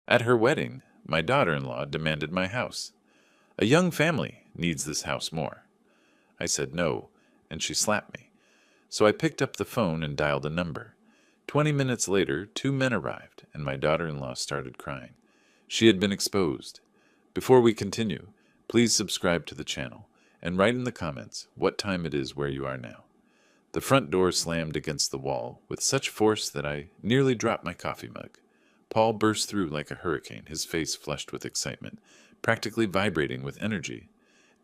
At her wedding, my daughter-in-law demanded my house. A young family needs this house more. I said no, and she slapped me. So I picked up the phone and dialed a number. 20 minutes later, 2 men arrived, and my daughter-in-law started crying. She had been exposed. Before we continue, please subscribe to the channel, and write in the comments what time it is where you are now. The front door slammed against the wall with such force that I nearly dropped my coffee mug. Paul burst through like a hurricane, his face flushed with excitement, practically vibrating with energy.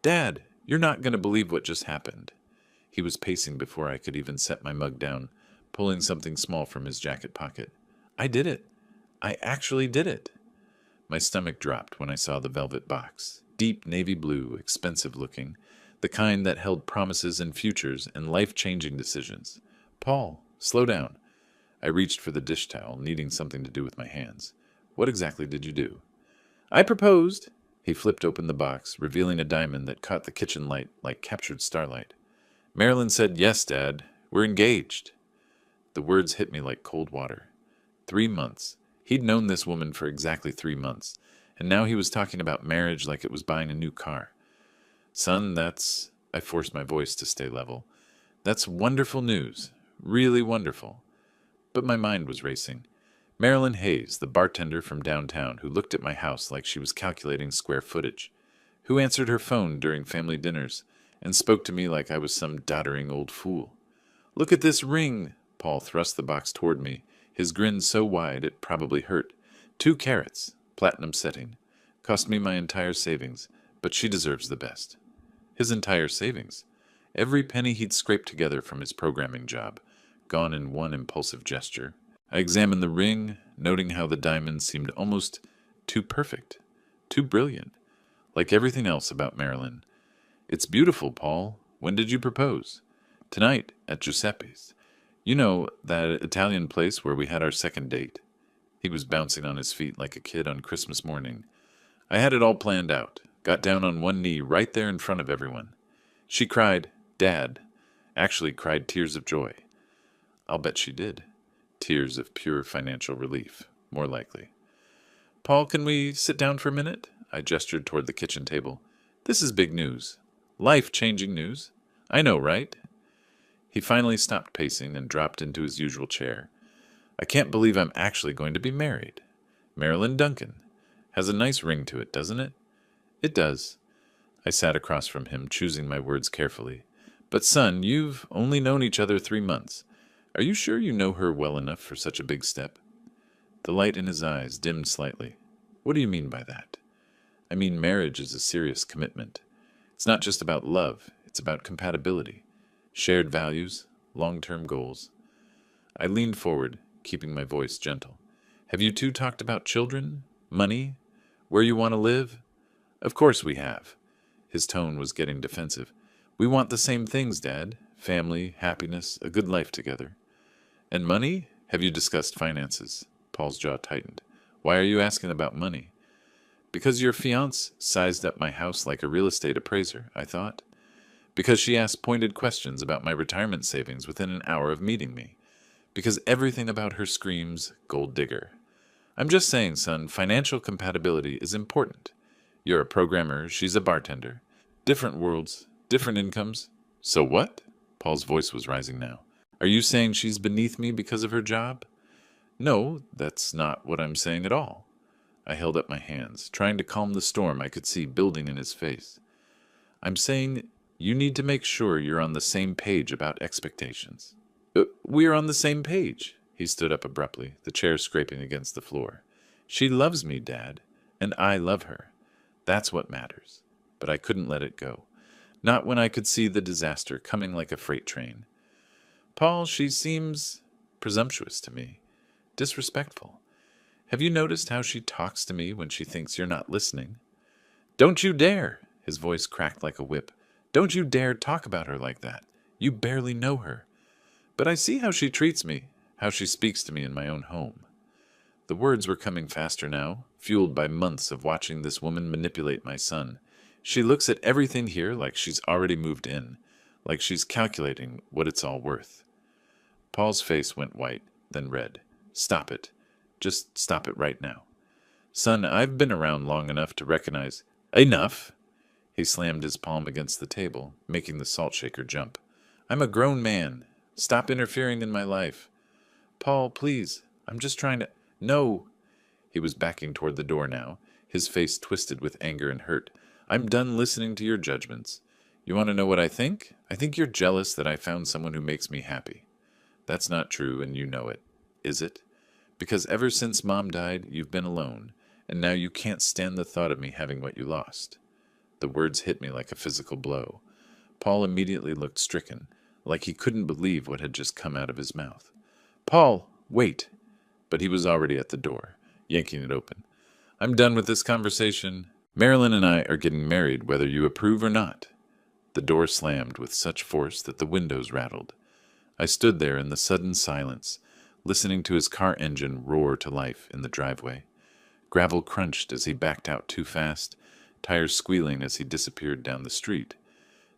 "Dad, you're not going to believe what just happened." He was pacing before I could even set my mug down, pulling something small from his jacket pocket. "I did it. I actually did it." My stomach dropped when I saw the velvet box, deep navy blue, expensive looking, the kind that held promises and futures and life-changing decisions. "Paul, slow down." I reached for the dish towel, needing something to do with my hands. "What exactly did you do?" "I proposed." He flipped open the box, revealing a diamond that caught the kitchen light like captured starlight. "Marilyn said yes, Dad. We're engaged." The words hit me like cold water. 3 months. He'd known this woman for exactly 3 months, and now he was talking about marriage like it was buying a new car. "Son, that's—" I forced my voice to stay level. "That's wonderful news. Really wonderful." But my mind was racing. Marilyn Hayes, the bartender from downtown who looked at my house like she was calculating square footage, who answered her phone during family dinners and spoke to me like I was some doddering old fool. "Look at this ring." Paul thrust the box toward me, his grin so wide it probably hurt. 2 carats, platinum setting. Cost me my entire savings, but she deserves the best. His entire savings. Every penny he'd scraped together from his programming job, gone in one impulsive gesture. I examined the ring, noting how the diamond seemed almost too perfect, too brilliant, like everything else about Marilyn. "It's beautiful, Paul. When did you propose?" "Tonight, at Giuseppe's. You know, that Italian place where we had our second date." He was bouncing on his feet like a kid on Christmas morning. "I had it all planned out. Got down on one knee right there in front of everyone. She cried, 'Dad.' Actually cried tears of joy." I'll bet she did. Tears of pure financial relief, more likely. "Paul, can we sit down for a minute?" I gestured toward the kitchen table. "This is big news. Life-changing news. I know, right?" He finally stopped pacing and dropped into his usual chair. "I can't believe I'm actually going to be married. Marilyn Duncan. Has a nice ring to it, doesn't it?" "It does." I sat across from him, choosing my words carefully. "But son, you've only known each other 3 months. Are you sure you know her well enough for such a big step?" The light in his eyes dimmed slightly. "What do you mean by that?" "I mean marriage is a serious commitment. It's not just about love, it's about compatibility, shared values, long-term goals." I leaned forward, keeping my voice gentle. "Have you two talked about children, money, where you want to live?" "Of course we have." His tone was getting defensive. "We want the same things, Dad. Family, happiness, a good life together." "And money? Have you discussed finances?" Paul's jaw tightened. "Why are you asking about money?" "Because your fiancée sized up my house like a real estate appraiser," I thought. "Because she asked pointed questions about my retirement savings within an hour of meeting me. Because everything about her screams, gold digger. I'm just saying, son, financial compatibility is important. You're a programmer, she's a bartender. Different worlds, different incomes. So what?" Paul's voice was rising now. "Are you saying she's beneath me because of her job?" "No, that's not what I'm saying at all." I held up my hands, trying to calm the storm I could see building in his face. "I'm saying you need to make sure you're on the same page about expectations." We're on the same page." He stood up abruptly, the chair scraping against the floor. "She loves me, Dad, and I love her. That's what matters." But I couldn't let it go. Not when I could see the disaster coming like a freight train. "Paul, she seems presumptuous to me. Disrespectful. Have you noticed how she talks to me when she thinks you're not listening?" "Don't you dare!" His voice cracked like a whip. "Don't you dare talk about her like that. You barely know her." "But I see how she treats me, how she speaks to me in my own home." The words were coming faster now, fueled by months of watching this woman manipulate my son. "She looks at everything here like she's already moved in, like she's calculating what it's all worth." Paul's face went white, then red. "Stop it. Just stop it right now." Son, I've been around long enough to recognize. Enough! He slammed his palm against the table, making the salt shaker jump. I'm a grown man. Stop interfering in my life. Paul, please. I'm just trying to. No! He was backing toward the door now, his face twisted with anger and hurt. I'm done listening to your judgments. You want to know what I think? I think you're jealous that I found someone who makes me happy. That's not true, and you know it. Is it? Because ever since Mom died, you've been alone, and now you can't stand the thought of me having what you lost. The words hit me like a physical blow. Paul immediately looked stricken, like he couldn't believe what had just come out of his mouth. Paul, wait! But he was already at the door, yanking it open. I'm done with this conversation. Marilyn and I are getting married whether you approve or not. The door slammed with such force that the windows rattled. I stood there in the sudden silence, listening to his car engine roar to life in the driveway. Gravel crunched as he backed out too fast, tires squealing as he disappeared down the street.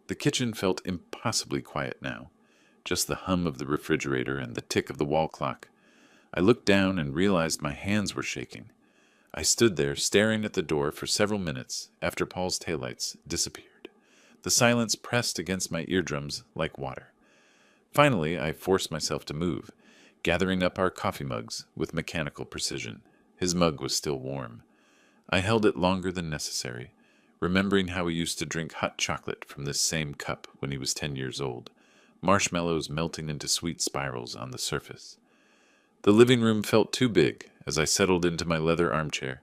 The kitchen felt impossibly quiet now, just the hum of the refrigerator and the tick of the wall clock. I looked down and realized my hands were shaking. I stood there staring at the door for several minutes after Paul's taillights disappeared. The silence pressed against my eardrums like water. Finally, I forced myself to move, gathering up our coffee mugs with mechanical precision. His mug was still warm. I held it longer than necessary, remembering how he used to drink hot chocolate from this same cup when he was 10 years old, marshmallows melting into sweet spirals on the surface. The living room felt too big as I settled into my leather armchair.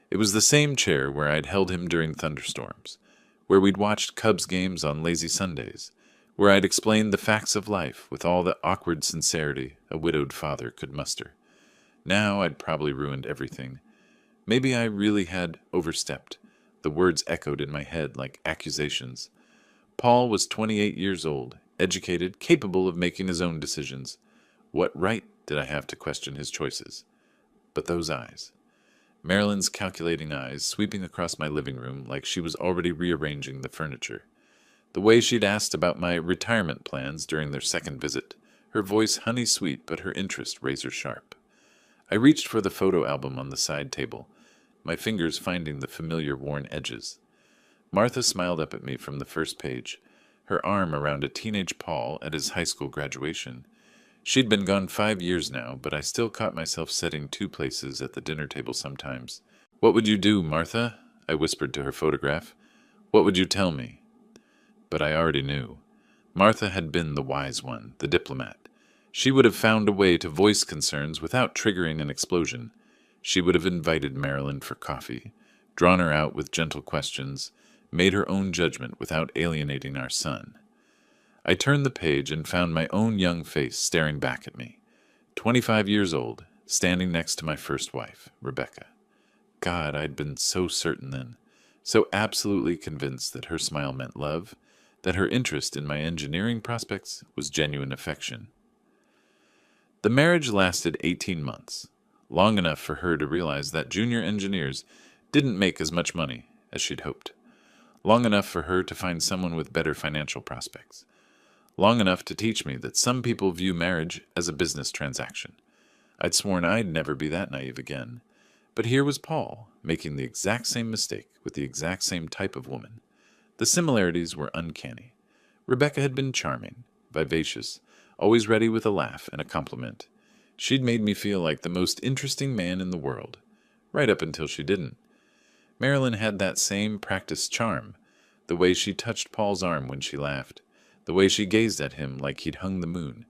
It was the same chair where I'd held him during thunderstorms, where we'd watched Cubs games on lazy Sundays, where I'd explained the facts of life with all the awkward sincerity a widowed father could muster. Now I'd probably ruined everything. Maybe I really had overstepped. The words echoed in my head like accusations. Paul was 28 years old, educated, capable of making his own decisions. What right did I have to question his choices? But those eyes. Marilyn's calculating eyes sweeping across my living room like she was already rearranging the furniture. The way she'd asked about my retirement plans during their second visit, her voice honey-sweet but her interest razor-sharp. I reached for the photo album on the side table, my fingers finding the familiar worn edges. Martha smiled up at me from the first page, her arm around a teenage Paul at his high school graduation. She'd been gone 5 years now, but I still caught myself setting two places at the dinner table sometimes. What would you do, Martha? I whispered to her photograph. What would you tell me? But I already knew. Martha had been the wise one, the diplomat. She would have found a way to voice concerns without triggering an explosion. She would have invited Marilyn for coffee, drawn her out with gentle questions, made her own judgment without alienating our son. I turned the page and found my own young face staring back at me. 25 years old, standing next to my first wife, Rebecca. God, I'd been so certain then, so absolutely convinced that her smile meant love, that her interest in my engineering prospects was genuine affection. The marriage lasted 18 months, long enough for her to realize that junior engineers didn't make as much money as she'd hoped, long enough for her to find someone with better financial prospects, long enough to teach me that some people view marriage as a business transaction. I'd sworn I'd never be that naive again. But here was Paul, making the exact same mistake with the exact same type of woman. The similarities were uncanny. Rebecca had been charming, vivacious, always ready with a laugh and a compliment. She'd made me feel like the most interesting man in the world, right up until she didn't. Marilyn had that same practiced charm, the way she touched Paul's arm when she laughed, the way she gazed at him like he'd hung the moon.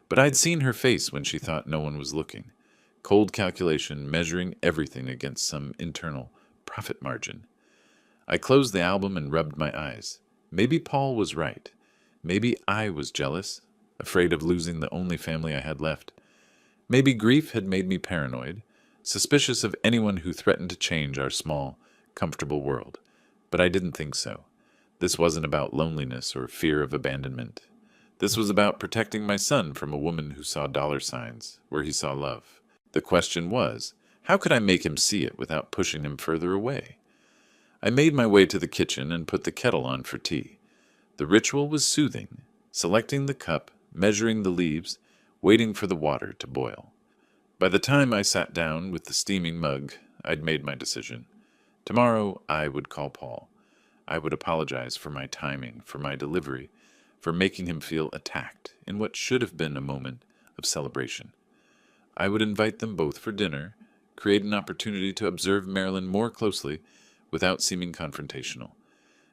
But I'd seen her face when she thought no one was looking. Cold calculation, measuring everything against some internal profit margin. I closed the album and rubbed my eyes. Maybe Paul was right. Maybe I was jealous, afraid of losing the only family I had left. Maybe grief had made me paranoid, suspicious of anyone who threatened to change our small, comfortable world. But I didn't think so. This wasn't about loneliness or fear of abandonment. This was about protecting my son from a woman who saw dollar signs where he saw love. The question was, how could I make him see it without pushing him further away? I made my way to the kitchen and put the kettle on for tea. The ritual was soothing, selecting the cup, measuring the leaves, waiting for the water to boil. By the time I sat down with the steaming mug, I'd made my decision. Tomorrow, I would call Paul. I would apologize for my timing, for my delivery, for making him feel attacked in what should have been a moment of celebration. I would invite them both for dinner, create an opportunity to observe Marilyn more closely without seeming confrontational.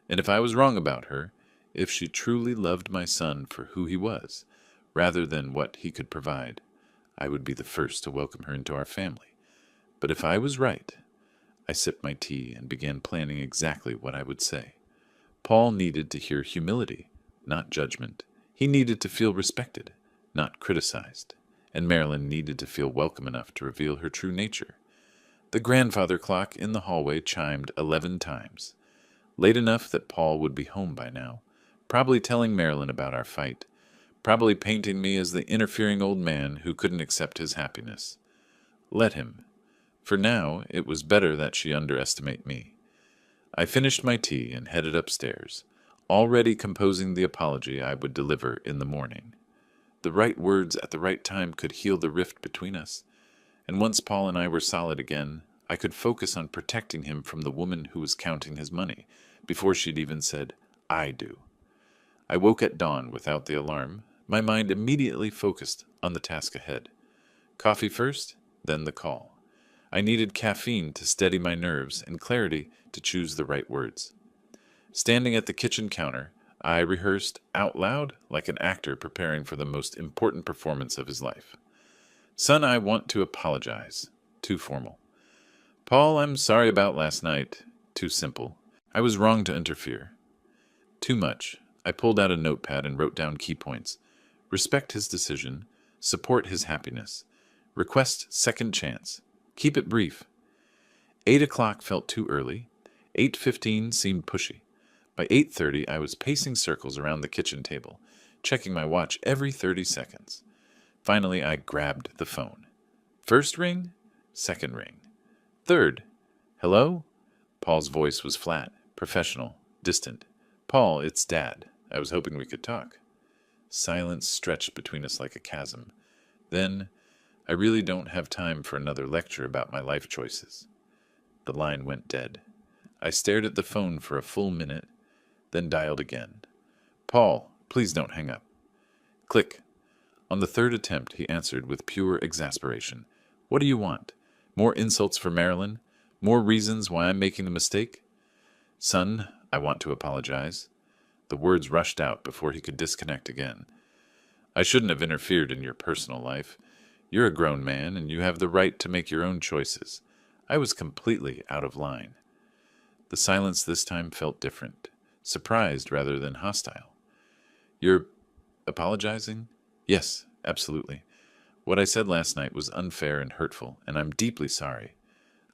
And if I was wrong about her, if she truly loved my son for who he was, rather than what he could provide, I would be the first to welcome her into our family. But if I was right, I sipped my tea and began planning exactly what I would say. Paul needed to hear humility, not judgment. He needed to feel respected, not criticized. And Marilyn needed to feel welcome enough to reveal her true nature. The grandfather clock in the hallway chimed 11 times, late enough that Paul would be home by now, probably telling Marilyn about our fight, probably painting me as the interfering old man who couldn't accept his happiness. Let him. For now, it was better that she underestimate me. I finished my tea and headed upstairs, already composing the apology I would deliver in the morning. The right words at the right time could heal the rift between us, and once Paul and I were solid again, I could focus on protecting him from the woman who was counting his money, before she'd even said, "I do." I woke at dawn without the alarm, my mind immediately focused on the task ahead. Coffee first, then the call. I needed caffeine to steady my nerves and clarity to choose the right words. Standing at the kitchen counter, I rehearsed out loud like an actor preparing for the most important performance of his life. Son, I want to apologize. Too formal. Paul, I'm sorry about last night. Too simple. I was wrong to interfere. Too much. I pulled out a notepad and wrote down key points. Respect his decision. Support his happiness. Request second chance. Keep it brief. 8 o'clock felt too early. 8:15 seemed pushy. By 8:30, I was pacing circles around the kitchen table, checking my watch every 30 seconds. Finally, I grabbed the phone. First ring, second ring. Third. Hello? Paul's voice was flat, professional, distant. Paul, it's Dad. I was hoping we could talk. Silence stretched between us like a chasm. Then, I really don't have time for another lecture about my life choices. The line went dead. I stared at the phone for a full minute, then dialed again. Paul, please don't hang up. Click. On the third attempt, he answered with pure exasperation. What do you want? More insults for Marilyn? More reasons why I'm making the mistake? Son, I want to apologize. The words rushed out before he could disconnect again. I shouldn't have interfered in your personal life. You're a grown man, and you have the right to make your own choices. I was completely out of line. The silence this time felt different, surprised rather than hostile. You're apologizing? Yes, absolutely. What I said last night was unfair and hurtful, and I'm deeply sorry.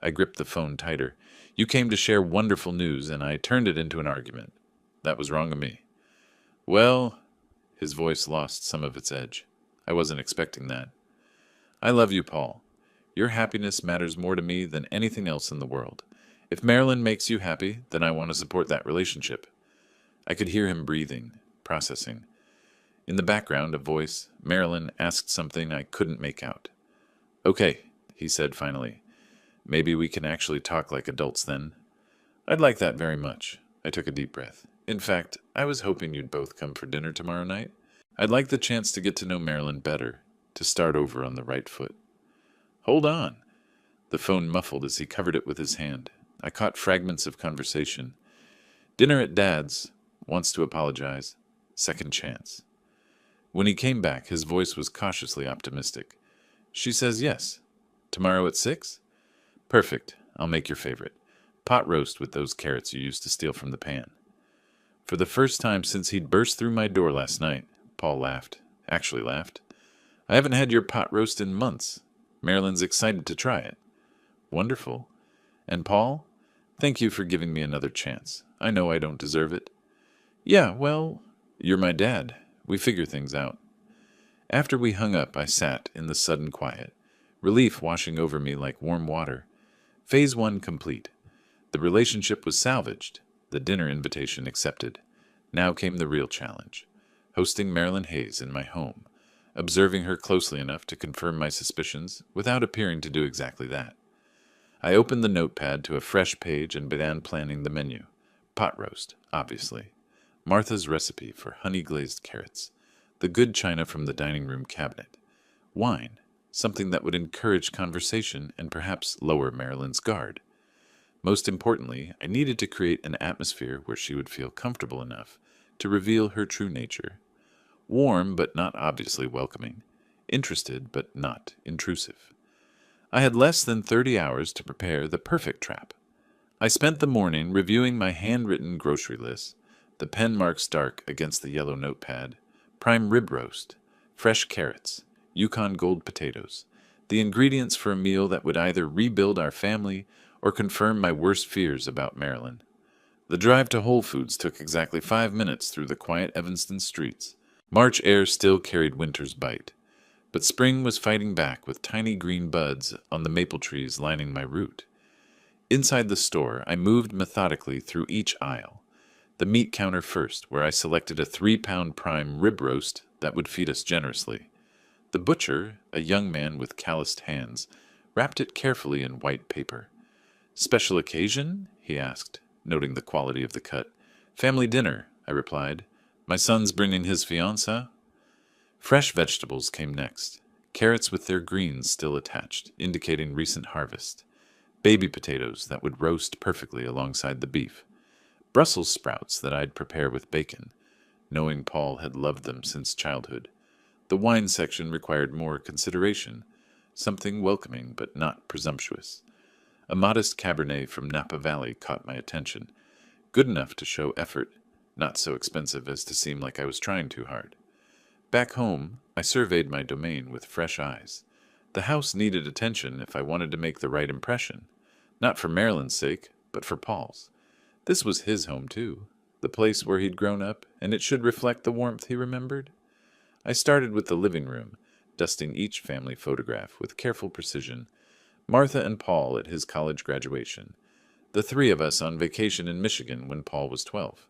I gripped the phone tighter. You came to share wonderful news, and I turned it into an argument. That was wrong of me. Well, his voice lost some of its edge. I wasn't expecting that. I love you, Paul. Your happiness matters more to me than anything else in the world. If Marilyn makes you happy, then I want to support that relationship. I could hear him breathing, processing. In the background, a voice, Marilyn, asked something I couldn't make out. Okay, he said finally. Maybe we can actually talk like adults then. I'd like that very much. I took a deep breath. In fact, I was hoping you'd both come for dinner tomorrow night. I'd like the chance to get to know Marilyn better, to start over on the right foot. Hold on. The phone muffled as he covered it with his hand. I caught fragments of conversation. Dinner at Dad's. Wants to apologize. Second chance. When he came back, his voice was cautiously optimistic. She says yes. Tomorrow at 6? Perfect. I'll make your favorite. Pot roast with those carrots you used to steal from the pan. For the first time since he'd burst through my door last night, Paul laughed. Actually laughed. I haven't had your pot roast in months. Marilyn's excited to try it. Wonderful. And Paul, thank you for giving me another chance. I know I don't deserve it. Yeah, well, you're my dad. We figure things out. After we hung up, I sat in the sudden quiet, relief washing over me like warm water. Phase 1 complete. The relationship was salvaged, the dinner invitation accepted. Now came the real challenge. Hosting Marilyn Hayes in my home, observing her closely enough to confirm my suspicions without appearing to do exactly that. I opened the notepad to a fresh page and began planning the menu. Pot roast, obviously. Martha's recipe for honey-glazed carrots. The good china from the dining room cabinet. Wine, something that would encourage conversation and perhaps lower Marilyn's guard. Most importantly, I needed to create an atmosphere where she would feel comfortable enough to reveal her true nature. Warm but not obviously welcoming. Interested but not intrusive. I had less than 30 hours to prepare the perfect trap. I spent the morning reviewing my handwritten grocery list, the pen marks dark against the yellow notepad, prime rib roast, fresh carrots, Yukon Gold potatoes, the ingredients for a meal that would either rebuild our family or confirm my worst fears about Marilyn. The drive to Whole Foods took exactly 5 minutes through the quiet Evanston streets. March air still carried winter's bite, but spring was fighting back with tiny green buds on the maple trees lining my route. Inside the store, I moved methodically through each aisle. The meat counter first, where I selected a 3-pound prime rib roast that would feed us generously. The butcher, a young man with calloused hands, wrapped it carefully in white paper. "Special occasion?" he asked, noting the quality of the cut. "Family dinner," I replied. "My son's bringing his fiancée." Fresh vegetables came next, carrots with their greens still attached, indicating recent harvest. Baby potatoes that would roast perfectly alongside the beef. Brussels sprouts that I'd prepare with bacon, knowing Paul had loved them since childhood. The wine section required more consideration, something welcoming but not presumptuous. A modest Cabernet from Napa Valley caught my attention, good enough to show effort, not so expensive as to seem like I was trying too hard. Back home, I surveyed my domain with fresh eyes. The house needed attention if I wanted to make the right impression. Not for Marilyn's sake, but for Paul's. This was his home, too. The place where he'd grown up, and it should reflect the warmth he remembered. I started with the living room, dusting each family photograph with careful precision. Martha and Paul at his college graduation. The 3 of us on vacation in Michigan when Paul was 12.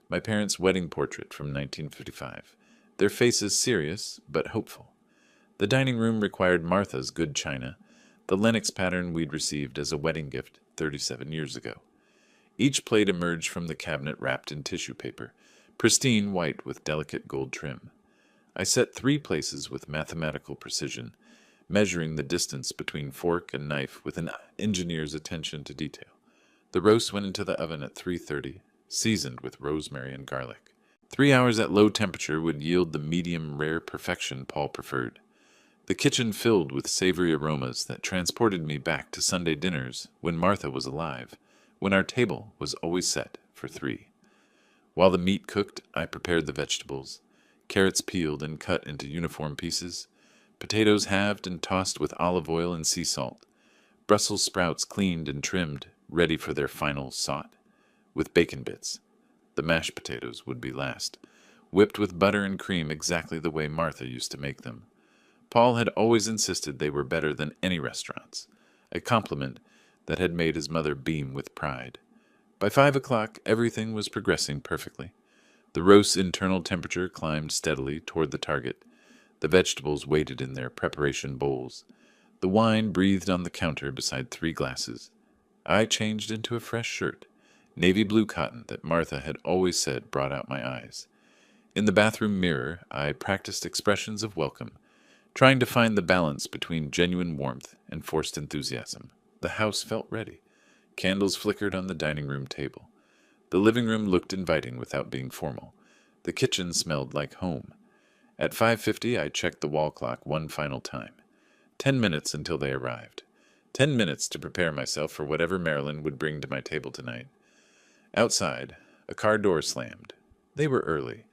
My parents' wedding portrait from 1955. Their faces serious, but hopeful. The dining room required Martha's good china, the Lenox pattern we'd received as a wedding gift 37 years ago. Each plate emerged from the cabinet wrapped in tissue paper, pristine white with delicate gold trim. I set 3 places with mathematical precision, measuring the distance between fork and knife with an engineer's attention to detail. The roast went into the oven at 3:30, seasoned with rosemary and garlic. 3 hours at low temperature would yield the medium rare perfection Paul preferred. The kitchen filled with savory aromas that transported me back to Sunday dinners when Martha was alive, when our table was always set for 3. While the meat cooked, I prepared the vegetables, carrots peeled and cut into uniform pieces, potatoes halved and tossed with olive oil and sea salt, Brussels sprouts cleaned and trimmed, ready for their final sauté, with bacon bits. The mashed potatoes would be last, whipped with butter and cream exactly the way Martha used to make them. Paul had always insisted they were better than any restaurants, a compliment that had made his mother beam with pride. By 5 o'clock, everything was progressing perfectly. The roast's internal temperature climbed steadily toward the target. The vegetables waited in their preparation bowls. The wine breathed on the counter beside 3 glasses. I changed into a fresh shirt, navy blue cotton that Martha had always said brought out my eyes. In the bathroom mirror, I practiced expressions of welcome, trying to find the balance between genuine warmth and forced enthusiasm. The house felt ready. Candles flickered on the dining room table. The living room looked inviting without being formal. The kitchen smelled like home. At 5:50, I checked the wall clock one final time. 10 minutes until they arrived. 10 minutes to prepare myself for whatever Marilyn would bring to my table tonight. Outside, a car door slammed. They were early.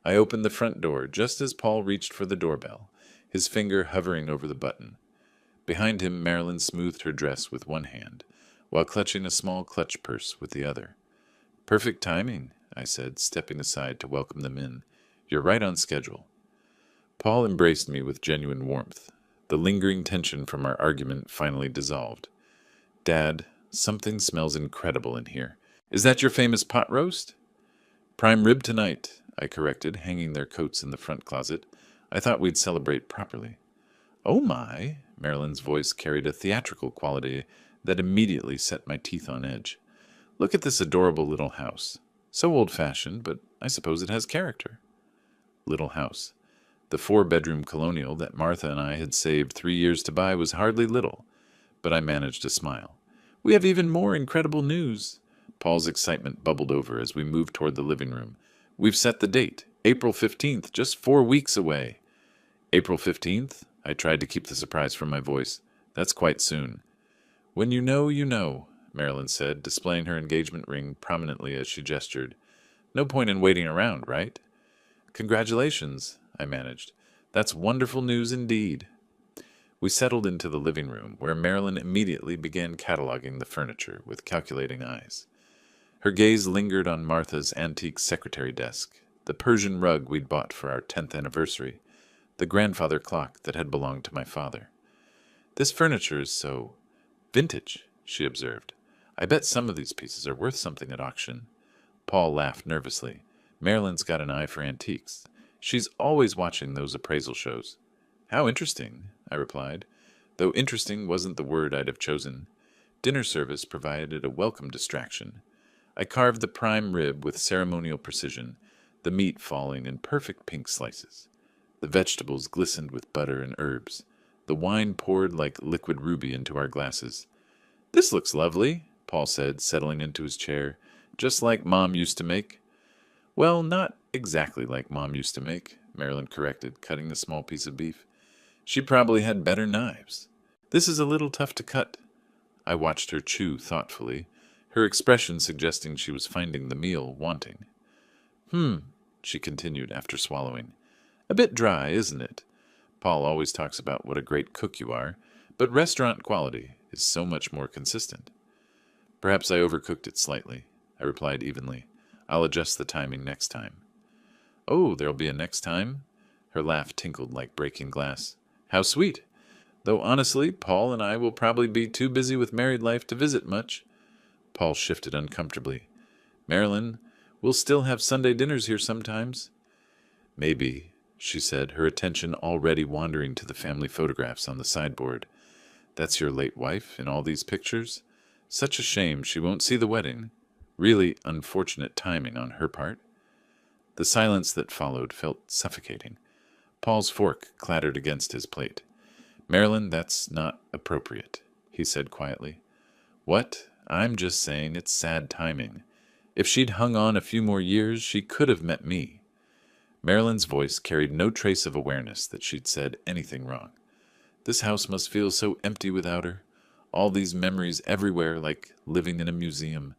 I opened the front door just as Paul reached for the doorbell, his finger hovering over the button. Behind him, Marilyn smoothed her dress with one hand, while clutching a small clutch purse with the other. "Perfect timing," I said, stepping aside to welcome them in. "You're right on schedule." Paul embraced me with genuine warmth. The lingering tension from our argument finally dissolved. "Dad, something smells incredible in here. Is that your famous pot roast?" "Prime rib tonight," I corrected, hanging their coats in the front closet. "I thought we'd celebrate properly." "Oh my!" Marilyn's voice carried a theatrical quality that immediately set my teeth on edge. Look at this adorable little house. So old-fashioned, but I suppose it has character. Little house. The 4-bedroom colonial that Martha and I had saved 3 years to buy was hardly little, but I managed to smile. We have even more incredible news. Paul's excitement bubbled over as we moved toward the living room. We've set the date, April 15th, just 4 weeks away. April 15th? I tried to keep the surprise from my voice. That's quite soon. When you know, you know, Marilyn said, displaying her engagement ring prominently as she gestured. No point in waiting around, right? Congratulations, I managed. That's wonderful news indeed. We settled into the living room, where Marilyn immediately began cataloging the furniture with calculating eyes. Her gaze lingered on Martha's antique secretary desk, the Persian rug we'd bought for our 10th anniversary, the grandfather clock that had belonged to my father. This furniture is so vintage, she observed. I bet some of these pieces are worth something at auction. Paul laughed nervously. Marilyn's got an eye for antiques. She's always watching those appraisal shows. How interesting, I replied, though interesting wasn't the word I'd have chosen. Dinner service provided a welcome distraction. I carved the prime rib with ceremonial precision, the meat falling in perfect pink slices. The vegetables glistened with butter and herbs. The wine poured like liquid ruby into our glasses. This looks lovely, Paul said, settling into his chair, just like Mom used to make. Well, not exactly like Mom used to make, Marilyn corrected, cutting the small piece of beef. She probably had better knives. This is a little tough to cut. I watched her chew thoughtfully, her expression suggesting she was finding the meal wanting. She continued after swallowing. A bit dry, isn't it? Paul always talks about what a great cook you are, but restaurant quality is so much more consistent. Perhaps I overcooked it slightly, I replied evenly. I'll adjust the timing next time. Oh, there'll be a next time? Her laugh tinkled like breaking glass. How sweet! Though honestly, Paul and I will probably be too busy with married life to visit much. Paul shifted uncomfortably. Marilyn, we'll still have Sunday dinners here sometimes. Maybe, she said, her attention already wandering to the family photographs on the sideboard. That's your late wife in all these pictures? Such a shame she won't see the wedding. Really unfortunate timing on her part. The silence that followed felt suffocating. Paul's fork clattered against his plate. Marilyn, that's not appropriate, he said quietly. What? I'm just saying it's sad timing. If she'd hung on a few more years, she could have met me. Marilyn's voice carried no trace of awareness that she'd said anything wrong. This house must feel so empty without her. All these memories everywhere, like living in a museum.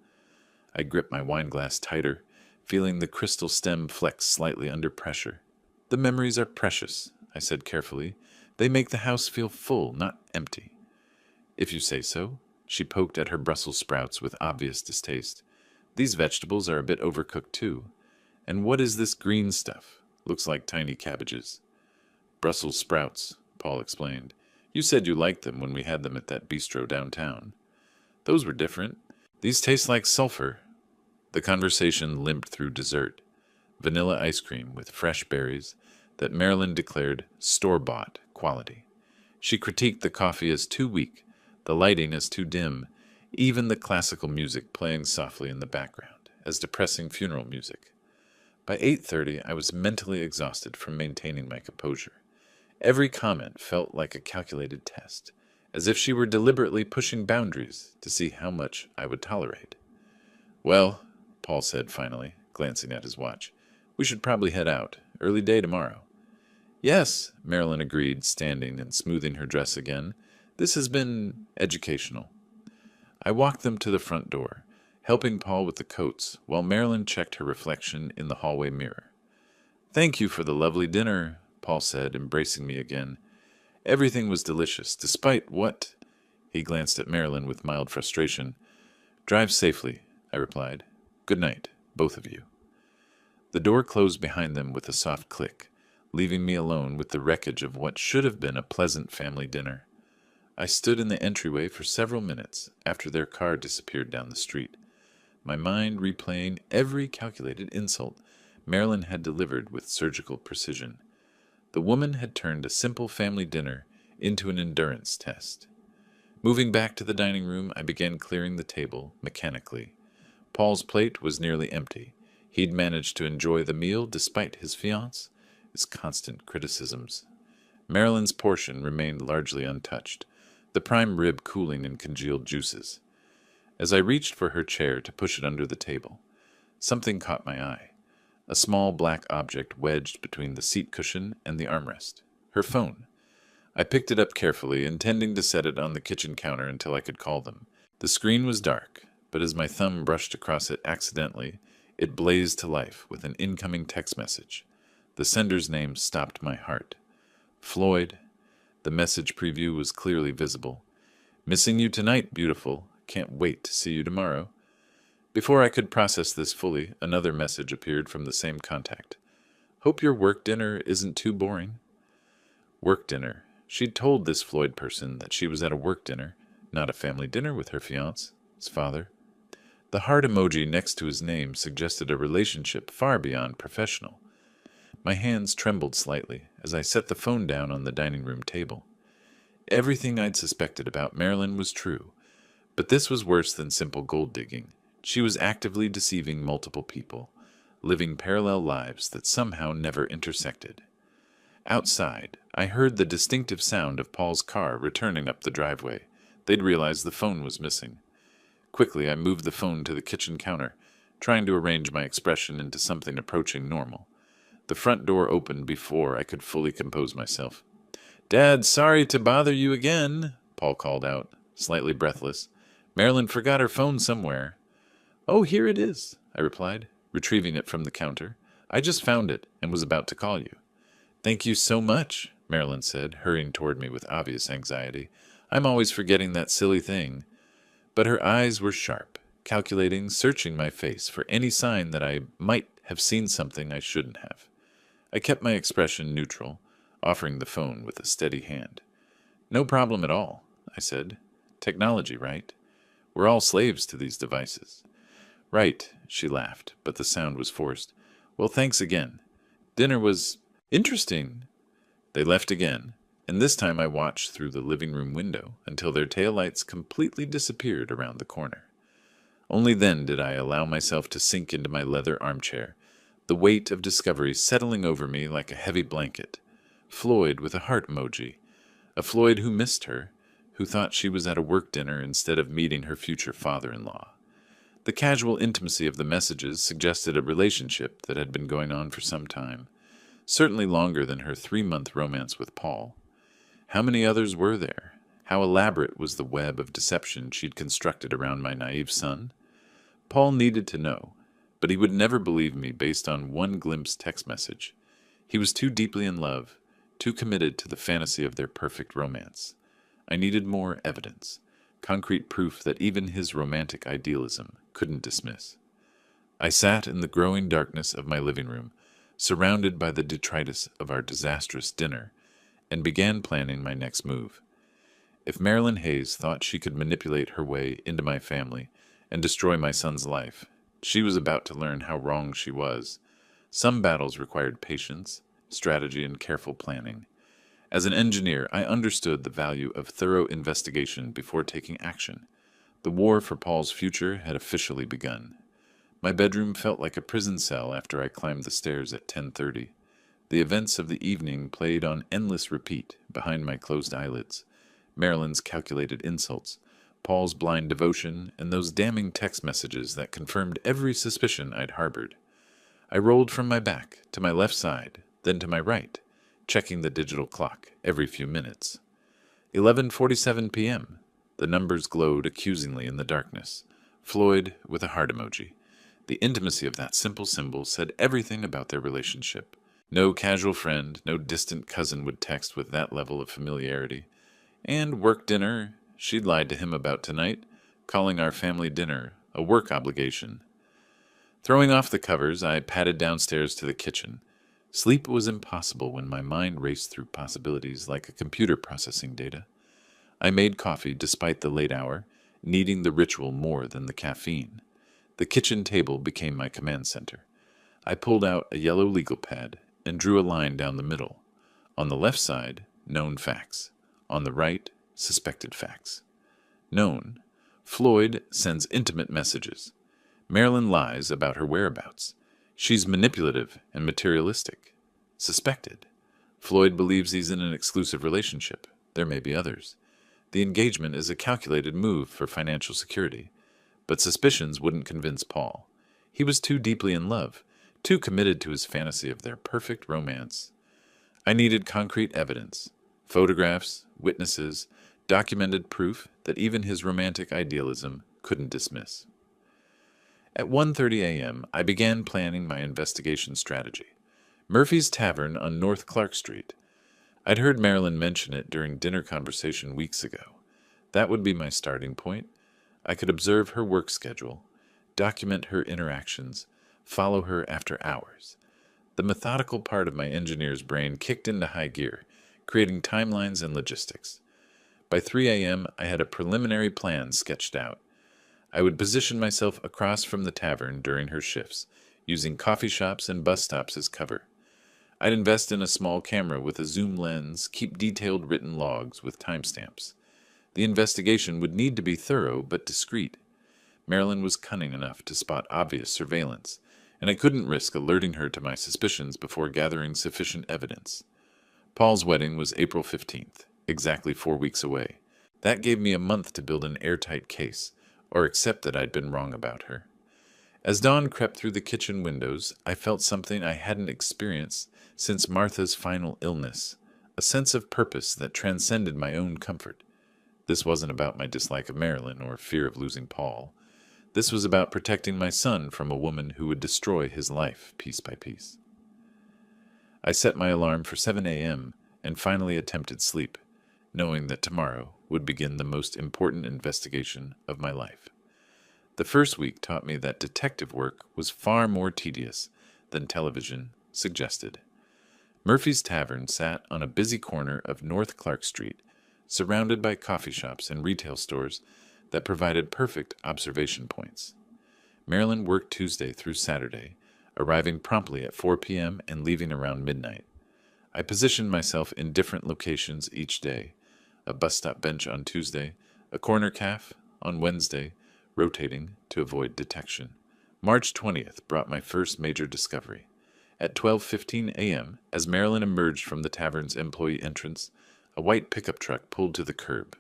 I gripped my wineglass tighter, feeling the crystal stem flex slightly under pressure. The memories are precious, I said carefully. They make the house feel full, not empty. If you say so. She poked at her Brussels sprouts with obvious distaste. These vegetables are a bit overcooked too. And what is this green stuff? Looks like tiny cabbages. Brussels sprouts, Paul explained. You said you liked them when we had them at that bistro downtown. Those were different. These taste like sulfur. The conversation limped through dessert. Vanilla ice cream with fresh berries that Marilyn declared store-bought quality. She critiqued the coffee as too weak, the lighting as too dim, even the classical music playing softly in the background as depressing funeral music. By 8:30, I was mentally exhausted from maintaining my composure. Every comment felt like a calculated test, as if she were deliberately pushing boundaries to see how much I would tolerate. Well, Paul said finally, glancing at his watch, we should probably head out. Early day tomorrow. Yes, Marilyn agreed, standing and smoothing her dress again. This has been educational. I walked them to the front door, helping Paul with the coats, while Marilyn checked her reflection in the hallway mirror. Thank you for the lovely dinner, Paul said, embracing me again. Everything was delicious, despite what? He glanced at Marilyn with mild frustration. Drive safely, I replied. Good night, both of you. The door closed behind them with a soft click, leaving me alone with the wreckage of what should have been a pleasant family dinner. I stood in the entryway for several minutes after their car disappeared down the street, my mind replaying every calculated insult Marilyn had delivered with surgical precision. The woman had turned a simple family dinner into an endurance test. Moving back to the dining room, I began clearing the table mechanically. Paul's plate was nearly empty. He'd managed to enjoy the meal despite his fiance's constant criticisms. Marilyn's portion remained largely untouched, the prime rib cooling in congealed juices. As I reached for her chair to push it under the table, something caught my eye. A small black object wedged between the seat cushion and the armrest. Her phone. I picked it up carefully, intending to set it on the kitchen counter until I could call them. The screen was dark, but as my thumb brushed across it accidentally, it blazed to life with an incoming text message. The sender's name stopped my heart. Floyd. The message preview was clearly visible. Missing you tonight, beautiful. Can't wait to see you tomorrow. Before I could process this fully, another message appeared from the same contact. Hope your work dinner isn't too boring. Work dinner. She'd told this Floyd person that she was at a work dinner, not a family dinner with her fiance's father. The heart emoji next to his name suggested a relationship far beyond professional. My hands trembled slightly as I set the phone down on the dining room table. Everything I'd suspected about Marilyn was true, but this was worse than simple gold digging. She was actively deceiving multiple people, living parallel lives that somehow never intersected. Outside, I heard the distinctive sound of Paul's car returning up the driveway. They'd realized the phone was missing. Quickly, I moved the phone to the kitchen counter, trying to arrange my expression into something approaching normal. The front door opened before I could fully compose myself. "Dad, sorry to bother you again," Paul called out, slightly breathless. "Marilyn forgot her phone somewhere." "Oh, here it is," I replied, retrieving it from the counter. "I just found it and was about to call you." "Thank you so much," Marilyn said, hurrying toward me with obvious anxiety. "I'm always forgetting that silly thing." But her eyes were sharp, calculating, searching my face for any sign that I might have seen something I shouldn't have. I kept my expression neutral, offering the phone with a steady hand. "No problem at all," I said. "Technology, right? We're all slaves to these devices." "Right," she laughed, but the sound was forced. "Well, thanks again. Dinner was interesting." They left again, and this time I watched through the living room window until their taillights completely disappeared around the corner. Only then did I allow myself to sink into my leather armchair, the weight of discovery settling over me like a heavy blanket. Floyd with a heart emoji. A Floyd who missed her, who thought she was at a work dinner instead of meeting her future father-in-law. The casual intimacy of the messages suggested a relationship that had been going on for some time, certainly longer than her 3-month romance with Paul. How many others were there? How elaborate was the web of deception she'd constructed around my naive son? Paul needed to know, but he would never believe me based on one glimpse text message. He was too deeply in love, too committed to the fantasy of their perfect romance. I needed more evidence, concrete proof that even his romantic idealism couldn't dismiss. I sat in the growing darkness of my living room, surrounded by the detritus of our disastrous dinner, and began planning my next move. If Marilyn Hayes thought she could manipulate her way into my family and destroy my son's life, she was about to learn how wrong she was. Some battles required patience, strategy, and careful planning. As an engineer, I understood the value of thorough investigation before taking action. The war for Paul's future had officially begun. My bedroom felt like a prison cell after I climbed the stairs at 10:30. The events of the evening played on endless repeat behind my closed eyelids. Marilyn's calculated insults, Paul's blind devotion, and those damning text messages that confirmed every suspicion I'd harbored. I rolled from my back to my left side, then to my right, checking the digital clock every few minutes. 11:47 p.m. The numbers glowed accusingly in the darkness. Floyd with a heart emoji. The intimacy of that simple symbol said everything about their relationship. No casual friend, no distant cousin would text with that level of familiarity. And work dinner, she'd lied to him about tonight, calling our family dinner a work obligation. Throwing off the covers, I padded downstairs to the kitchen. Sleep was impossible when my mind raced through possibilities like a computer processing data. I made coffee despite the late hour, needing the ritual more than the caffeine. The kitchen table became my command center. I pulled out a yellow legal pad and drew a line down the middle. On the left side, known facts. On the right, suspected facts. Known. Floyd sends intimate messages. Marilyn lies about her whereabouts. She's manipulative and materialistic. Suspected. Floyd believes he's in an exclusive relationship. There may be others. The engagement is a calculated move for financial security. But suspicions wouldn't convince Paul. He was too deeply in love, too committed to his fantasy of their perfect romance. I needed concrete evidence. Photographs, witnesses, documented proof that even his romantic idealism couldn't dismiss. At 1:30 a.m., I began planning my investigation strategy. Murphy's Tavern on North Clark Street. I'd heard Marilyn mention it during dinner conversation weeks ago. That would be my starting point. I could observe her work schedule, document her interactions, follow her after hours. The methodical part of my engineer's brain kicked into high gear, creating timelines and logistics. By 3 a.m., I had a preliminary plan sketched out. I would position myself across from the tavern during her shifts, using coffee shops and bus stops as cover. I'd invest in a small camera with a zoom lens, keep detailed written logs with timestamps. The investigation would need to be thorough but discreet. Marilyn was cunning enough to spot obvious surveillance, and I couldn't risk alerting her to my suspicions before gathering sufficient evidence. Paul's wedding was April 15th, exactly 4 weeks away. That gave me a month to build an airtight case, or accept that I'd been wrong about her. As dawn crept through the kitchen windows, I felt something I hadn't experienced since Martha's final illness, a sense of purpose that transcended my own comfort. This wasn't about my dislike of Marilyn or fear of losing Paul. This was about protecting my son from a woman who would destroy his life piece by piece. I set my alarm for 7 a.m. and finally attempted sleep, knowing that tomorrow would begin the most important investigation of my life. The first week taught me that detective work was far more tedious than television suggested. Murphy's Tavern sat on a busy corner of North Clark Street, surrounded by coffee shops and retail stores that provided perfect observation points. Marilyn worked Tuesday through Saturday, arriving promptly at 4 p.m. and leaving around midnight. I positioned myself in different locations each day, a bus stop bench on Tuesday, a corner cafe on Wednesday, rotating to avoid detection. March 20th brought my first major discovery. At 12:15 a.m., as Marilyn emerged from the tavern's employee entrance, a white pickup truck pulled to the curb.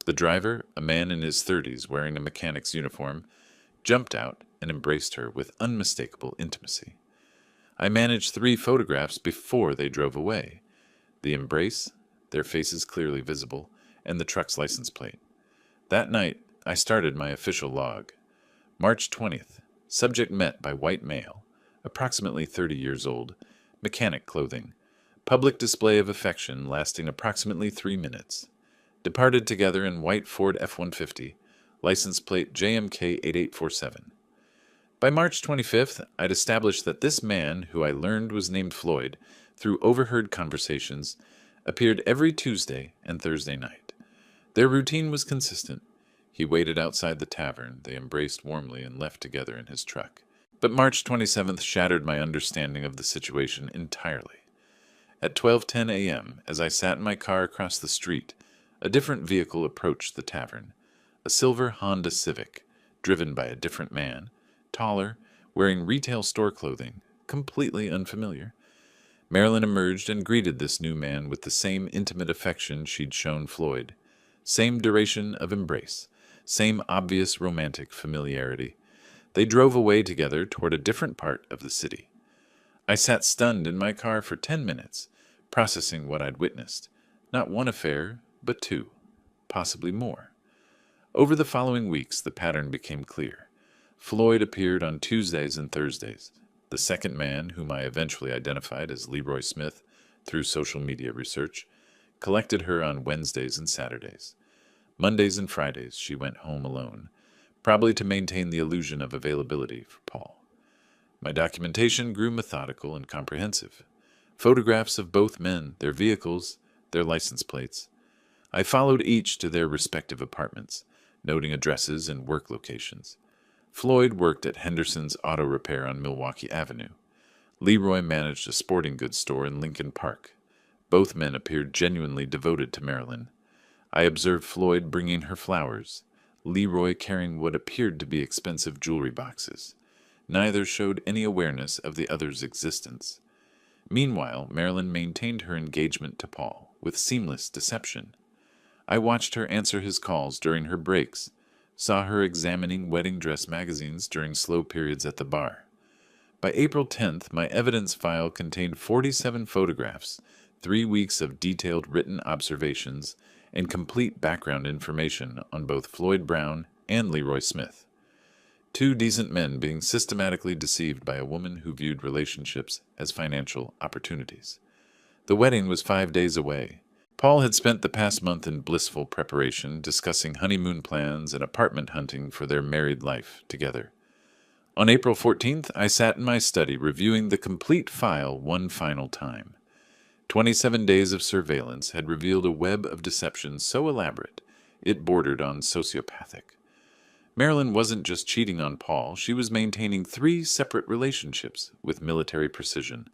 The driver, a man in his 30s wearing a mechanic's uniform, jumped out and embraced her with unmistakable intimacy. I managed 3 photographs before they drove away. The embrace, their faces clearly visible, and the truck's license plate. That night, I started my official log. March 20th, subject met by white male, approximately 30 years old, mechanic clothing, public display of affection lasting approximately 3 minutes. Departed together in white Ford F-150, license plate JMK 8847. By March 25th, I'd established that this man, who I learned was named Floyd, through overheard conversations, appeared every Tuesday and Thursday night. Their routine was consistent. He waited outside the tavern, they embraced warmly and left together in his truck. But March 27th shattered my understanding of the situation entirely. At 12:10 a.m., as I sat in my car across the street, a different vehicle approached the tavern, a silver Honda Civic, driven by a different man, taller, wearing retail store clothing, completely unfamiliar. Marilyn emerged and greeted this new man with the same intimate affection she'd shown Floyd, same duration of embrace, same obvious romantic familiarity. They drove away together toward a different part of the city. I sat stunned in my car for 10 minutes, processing what I'd witnessed. Not one affair, but 2, possibly more. Over the following weeks, the pattern became clear. Floyd appeared on Tuesdays and Thursdays. The second man, whom I eventually identified as Leroy Smith through social media research, collected her on Wednesdays and Saturdays. Mondays and Fridays, she went home alone, probably to maintain the illusion of availability for Paul. My documentation grew methodical and comprehensive. Photographs of both men, their vehicles, their license plates. I followed each to their respective apartments, noting addresses and work locations. Floyd worked at Henderson's Auto Repair on Milwaukee Avenue. Leroy managed a sporting goods store in Lincoln Park. Both men appeared genuinely devoted to Marilyn. I observed Floyd bringing her flowers, Leroy carrying what appeared to be expensive jewelry boxes. Neither showed any awareness of the other's existence. Meanwhile, Marilyn maintained her engagement to Paul with seamless deception. I watched her answer his calls during her breaks, saw her examining wedding dress magazines during slow periods at the bar. By April 10th, my evidence file contained 47 photographs, 3 weeks of detailed written observations, and complete background information on both Floyd Brown and Leroy Smith. Two decent men being systematically deceived by a woman who viewed relationships as financial opportunities. The wedding was 5 days away. Paul had spent the past month in blissful preparation, discussing honeymoon plans and apartment hunting for their married life together. On April 14th, I sat in my study reviewing the complete file one final time. 27 days of surveillance had revealed a web of deception so elaborate it bordered on sociopathic. Marilyn wasn't just cheating on Paul, she was maintaining 3 separate relationships with military precision.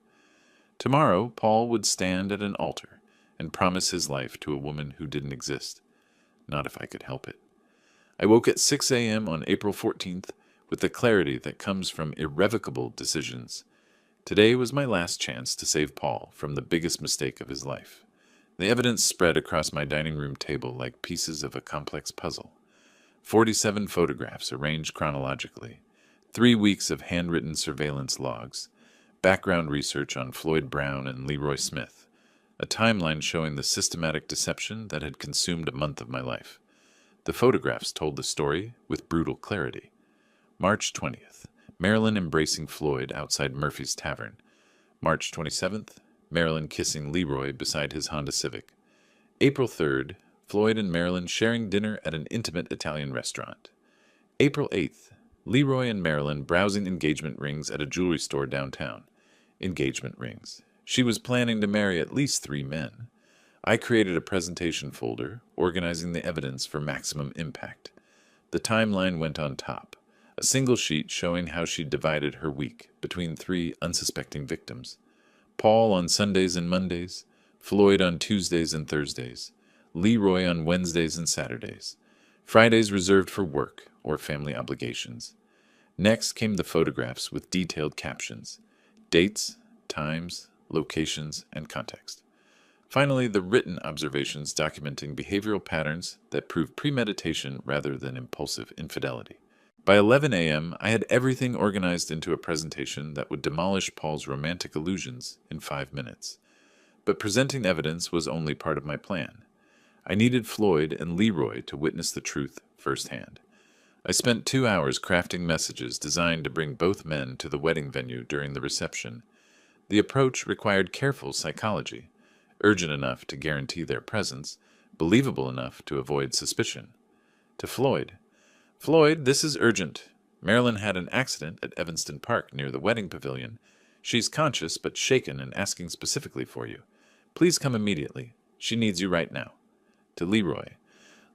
Tomorrow, Paul would stand at an altar and promise his life to a woman who didn't exist. Not if I could help it. I woke at 6 a.m. on April 14th with the clarity that comes from irrevocable decisions. Today was my last chance to save Paul from the biggest mistake of his life. The evidence spread across my dining room table like pieces of a complex puzzle. 47 photographs arranged chronologically, 3 weeks of handwritten surveillance logs, background research on Floyd Brown and Leroy Smith, a timeline showing the systematic deception that had consumed a month of my life. The photographs told the story with brutal clarity. March 20th, Marilyn embracing Floyd outside Murphy's Tavern. March 27th, Marilyn kissing Leroy beside his Honda Civic. April 3rd, Floyd and Marilyn sharing dinner at an intimate Italian restaurant. April 8th, Leroy and Marilyn browsing engagement rings at a jewelry store downtown. Engagement rings. She was planning to marry at least 3 men. I created a presentation folder, organizing the evidence for maximum impact. The timeline went on top, a single sheet showing how she divided her week between 3 unsuspecting victims. Paul on Sundays and Mondays, Floyd on Tuesdays and Thursdays, Leroy on Wednesdays and Saturdays, Fridays reserved for work or family obligations. Next came the photographs with detailed captions, dates, times, locations, and context. Finally, the written observations documenting behavioral patterns that prove premeditation rather than impulsive infidelity. By 11 a.m., I had everything organized into a presentation that would demolish Paul's romantic illusions in 5 minutes. But presenting evidence was only part of my plan. I needed Floyd and Leroy to witness the truth firsthand. I spent 2 hours crafting messages designed to bring both men to the wedding venue during the reception. The approach required careful psychology, urgent enough to guarantee their presence, believable enough to avoid suspicion. To Floyd, "Floyd, this is urgent. Marilyn had an accident at Evanston Park near the wedding pavilion. She's conscious but shaken and asking specifically for you. Please come immediately. She needs you right now." To Leroy,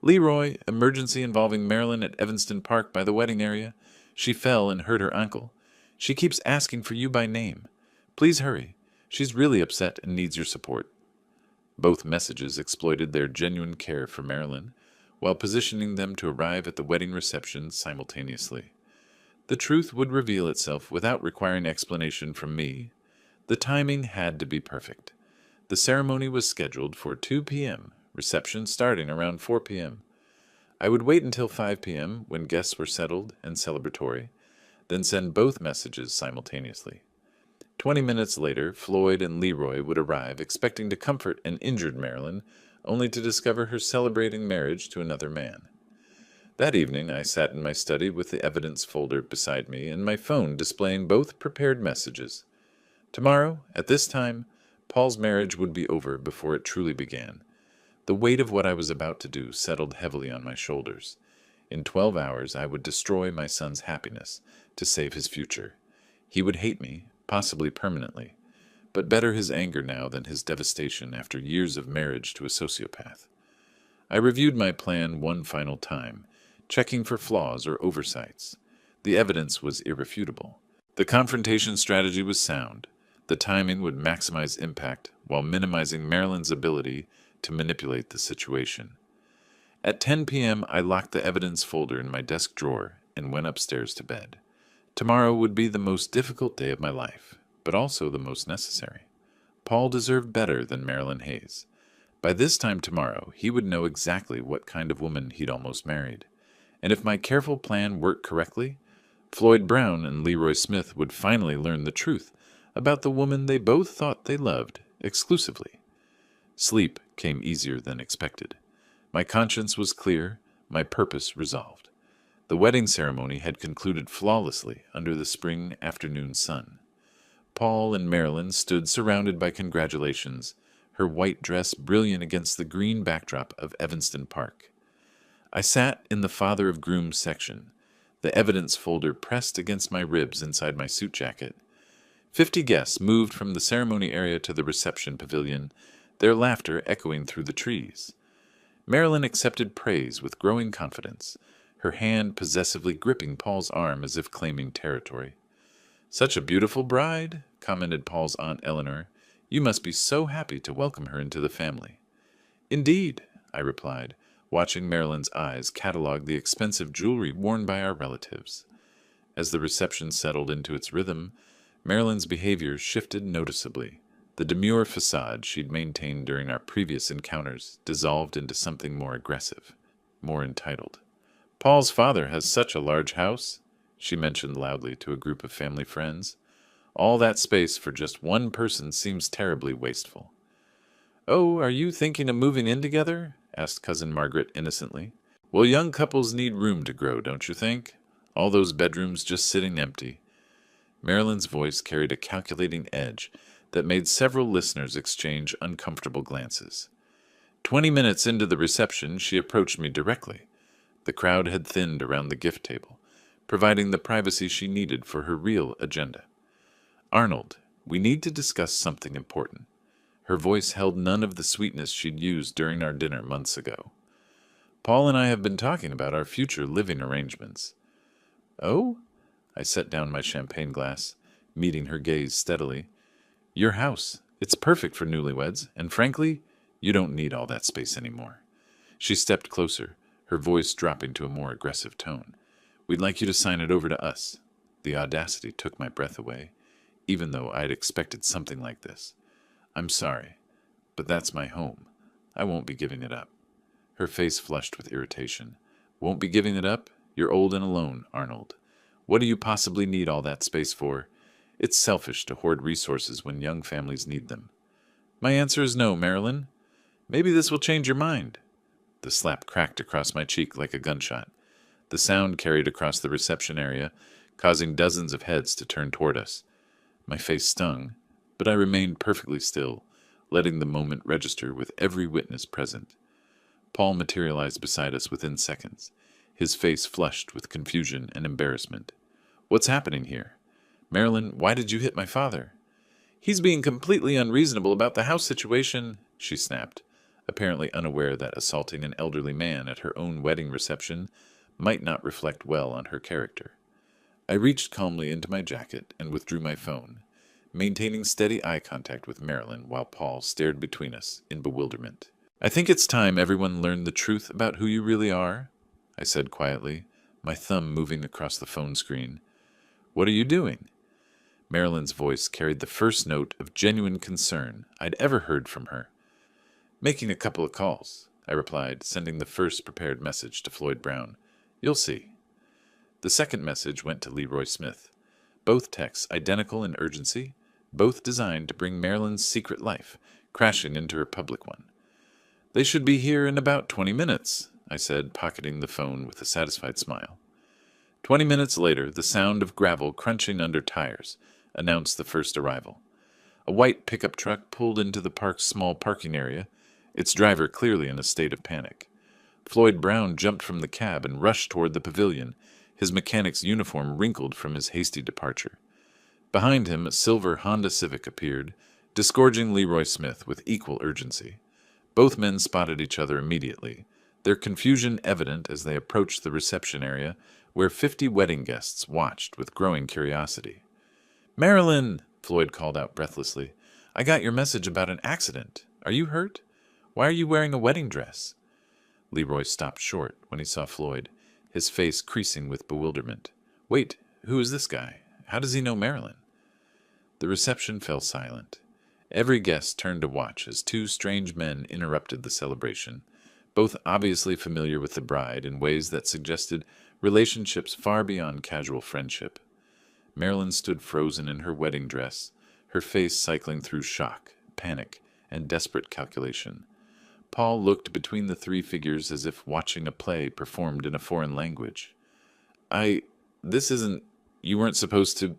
"Leroy, emergency involving Marilyn at Evanston Park by the wedding area. She fell and hurt her ankle. She keeps asking for you by name. Please hurry. She's really upset and needs your support." Both messages exploited their genuine care for Marilyn, while positioning them to arrive at the wedding reception simultaneously. The truth would reveal itself without requiring explanation from me. The timing had to be perfect. The ceremony was scheduled for 2 p.m., reception starting around 4 p.m. I would wait until 5 p.m. when guests were settled and celebratory, then send both messages simultaneously. 20 minutes later, Floyd and Leroy would arrive expecting to comfort an injured Marilyn, only to discover her celebrating marriage to another man. That evening, I sat in my study with the evidence folder beside me and my phone displaying both prepared messages. Tomorrow, at this time, Paul's marriage would be over before it truly began. The weight of what I was about to do settled heavily on my shoulders. In 12 hours, I would destroy my son's happiness to save his future. He would hate me, possibly permanently, but better his anger now than his devastation after years of marriage to a sociopath. I reviewed my plan one final time, checking for flaws or oversights. The evidence was irrefutable. The confrontation strategy was sound. The timing would maximize impact while minimizing Marilyn's ability to manipulate the situation. At 10 p.m., I locked the evidence folder in my desk drawer and went upstairs to bed. Tomorrow would be the most difficult day of my life, but also the most necessary. Paul deserved better than Marilyn Hayes. By this time tomorrow, he would know exactly what kind of woman he'd almost married. And if my careful plan worked correctly, Floyd Brown and Leroy Smith would finally learn the truth about the woman they both thought they loved exclusively. Sleep came easier than expected. My conscience was clear, my purpose resolved. The wedding ceremony had concluded flawlessly under the spring afternoon sun. Paul and Marilyn stood surrounded by congratulations, her white dress brilliant against the green backdrop of Evanston Park. I sat in the father of grooms section, the evidence folder pressed against my ribs inside my suit jacket. 50 guests moved from the ceremony area to the reception pavilion, their laughter echoing through the trees. Marilyn accepted praise with growing confidence, her hand possessively gripping Paul's arm as if claiming territory. "Such a beautiful bride," commented Paul's Aunt Eleanor. "You must be so happy to welcome her into the family." "Indeed," I replied, watching Marilyn's eyes catalog the expensive jewelry worn by our relatives. As the reception settled into its rhythm, Marilyn's behavior shifted noticeably. The demure facade she'd maintained during our previous encounters dissolved into something more aggressive, more entitled. "Paul's father has such a large house," she mentioned loudly to a group of family friends. "All that space for just one person seems terribly wasteful." "Oh, are you thinking of moving in together?" asked Cousin Margaret innocently. "Well, young couples need room to grow, don't you think? All those bedrooms just sitting empty." Marilyn's voice carried a calculating edge that made several listeners exchange uncomfortable glances. 20 minutes into the reception, she approached me directly. The crowd had thinned around the gift table, providing the privacy she needed for her real agenda. "Arnold, we need to discuss something important." Her voice held none of the sweetness she'd used during our dinner months ago. "Paul and I have been talking about our future living arrangements." "Oh?" I set down my champagne glass, meeting her gaze steadily. "Your house. It's perfect for newlyweds, and frankly, you don't need all that space anymore." She stepped closer, her voice dropping to a more aggressive tone. "We'd like you to sign it over to us." The audacity took my breath away, even though I'd expected something like this. "I'm sorry, but that's my home. I won't be giving it up." Her face flushed with irritation. "Won't be giving it up? You're old and alone, Arnold. What do you possibly need all that space for? It's selfish to hoard resources when young families need them." "My answer is no, Marilyn. Maybe this will change your mind." The slap cracked across my cheek like a gunshot. The sound carried across the reception area, causing dozens of heads to turn toward us. My face stung, but I remained perfectly still, letting the moment register with every witness present. Paul materialized beside us within seconds, his face flushed with confusion and embarrassment. "What's happening here? Marilyn, why did you hit my father?" "He's being completely unreasonable about the house situation," she snapped, apparently unaware that assaulting an elderly man at her own wedding reception might not reflect well on her character. I reached calmly into my jacket and withdrew my phone, maintaining steady eye contact with Marilyn while Paul stared between us in bewilderment. "I think it's time everyone learned the truth about who you really are," I said quietly, my thumb moving across the phone screen. "What are you doing?" Marilyn's voice carried the first note of genuine concern I'd ever heard from her. "Making a couple of calls," I replied, sending the first prepared message to Floyd Brown. "You'll see." The second message went to Leroy Smith. Both texts identical in urgency, both designed to bring Marilyn's secret life crashing into her public one. "They should be here in about 20 minutes, I said, pocketing the phone with a satisfied smile. 20 minutes later, the sound of gravel crunching under tires announced the first arrival. A white pickup truck pulled into the park's small parking area, its driver clearly in a state of panic. Floyd Brown jumped from the cab and rushed toward the pavilion, his mechanic's uniform wrinkled from his hasty departure. Behind him, a silver Honda Civic appeared, disgorging Leroy Smith with equal urgency. Both men spotted each other immediately, their confusion evident as they approached the reception area, where 50 wedding guests watched with growing curiosity. "Marilyn!" Floyd called out breathlessly. "I got your message about an accident. Are you hurt? Why are you wearing a wedding dress?" Leroy stopped short when he saw Floyd, his face creasing with bewilderment. Wait, who is this guy? How does he know Marilyn? The reception fell silent. Every guest turned to watch as two strange men interrupted the celebration, both obviously familiar with the bride in ways that suggested relationships far beyond casual friendship. Marilyn stood frozen in her wedding dress, her face cycling through shock, panic, and desperate calculation. Paul looked between the three figures as if watching a play performed in a foreign language. This isn't... You weren't supposed to...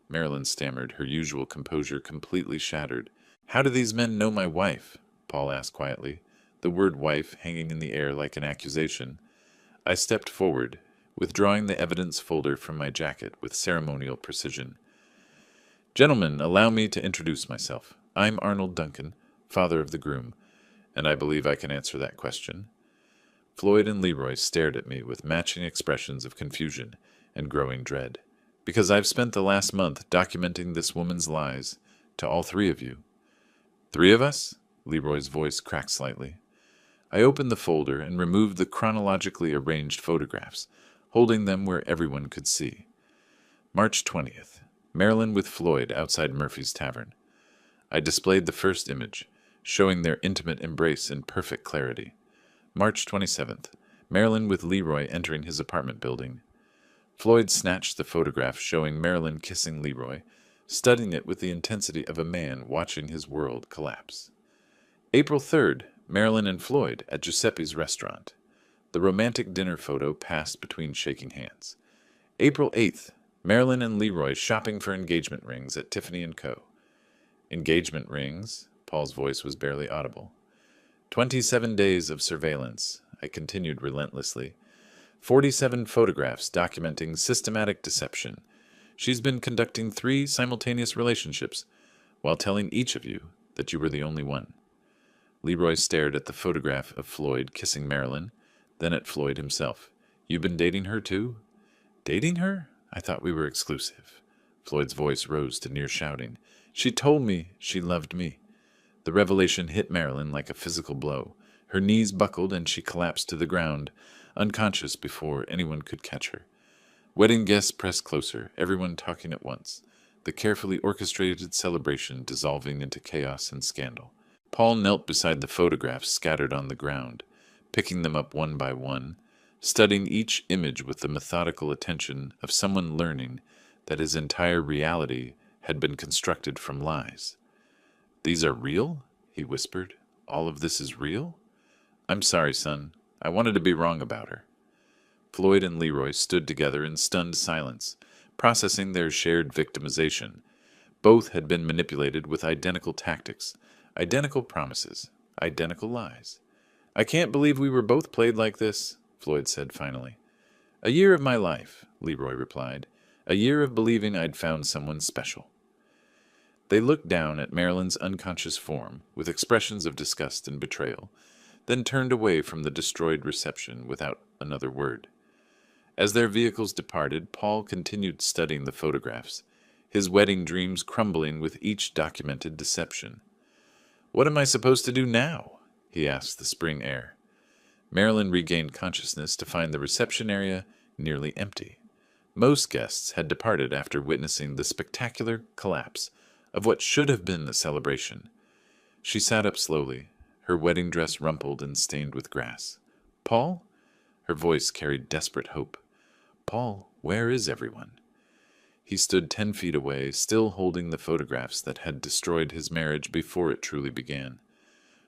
Marilyn stammered, her usual composure completely shattered. How do these men know my wife? Paul asked quietly, the word wife hanging in the air like an accusation. I stepped forward, withdrawing the evidence folder from my jacket with ceremonial precision. Gentlemen, allow me to introduce myself. I'm Arnold Duncan, father of the groom, and I believe I can answer that question. Floyd and Leroy stared at me with matching expressions of confusion and growing dread, because I've spent the last month documenting this woman's lies to all three of you. 3 of us? Leroy's voice cracked slightly. I opened the folder and removed the chronologically arranged photographs, holding them where everyone could see. March 20th. Marilyn with Floyd outside Murphy's Tavern. I displayed the first image, showing their intimate embrace in perfect clarity. March 27th. Marilyn with Leroy entering his apartment building. Floyd snatched the photograph showing Marilyn kissing Leroy, studying it with the intensity of a man watching his world collapse. April 3rd. Marilyn and Floyd at Giuseppe's restaurant. The romantic dinner photo passed between shaking hands. April 8th. Marilyn and Leroy shopping for engagement rings at Tiffany & Co. Engagement rings? Paul's voice was barely audible. 27 days of surveillance, I continued relentlessly. 47 photographs documenting systematic deception. She's been conducting 3 simultaneous relationships, while telling each of you that you were the only one. Leroy stared at the photograph of Floyd kissing Marilyn, then at Floyd himself. You've been dating her too? Dating her? I thought we were exclusive. Floyd's voice rose to near shouting. She told me she loved me. The revelation hit Marilyn like a physical blow. Her knees buckled and she collapsed to the ground, unconscious before anyone could catch her. Wedding guests pressed closer, everyone talking at once, the carefully orchestrated celebration dissolving into chaos and scandal. Paul knelt beside the photographs scattered on the ground, picking them up one by one, studying each image with the methodical attention of someone learning that his entire reality had been constructed from lies. These are real? He whispered. All of this is real? I'm sorry, son. I wanted to be wrong about her. Floyd and Leroy stood together in stunned silence, processing their shared victimization. Both had been manipulated with identical tactics, identical promises, identical lies. I can't believe we were both played like this, Floyd said finally. A year of my life, Leroy replied. A year of believing I'd found someone special. They looked down at Marilyn's unconscious form with expressions of disgust and betrayal, then turned away from the destroyed reception without another word. As their vehicles departed, Paul continued studying the photographs, his wedding dreams crumbling with each documented deception. What am I supposed to do now? He asked the spring air. Marilyn regained consciousness to find the reception area nearly empty. Most guests had departed after witnessing the spectacular collapse of what should have been a celebration. She sat up slowly, her wedding dress rumpled and stained with grass. Paul? Her voice carried desperate hope. Paul, where is everyone? He stood 10 feet away, still holding the photographs that had destroyed his marriage before it truly began.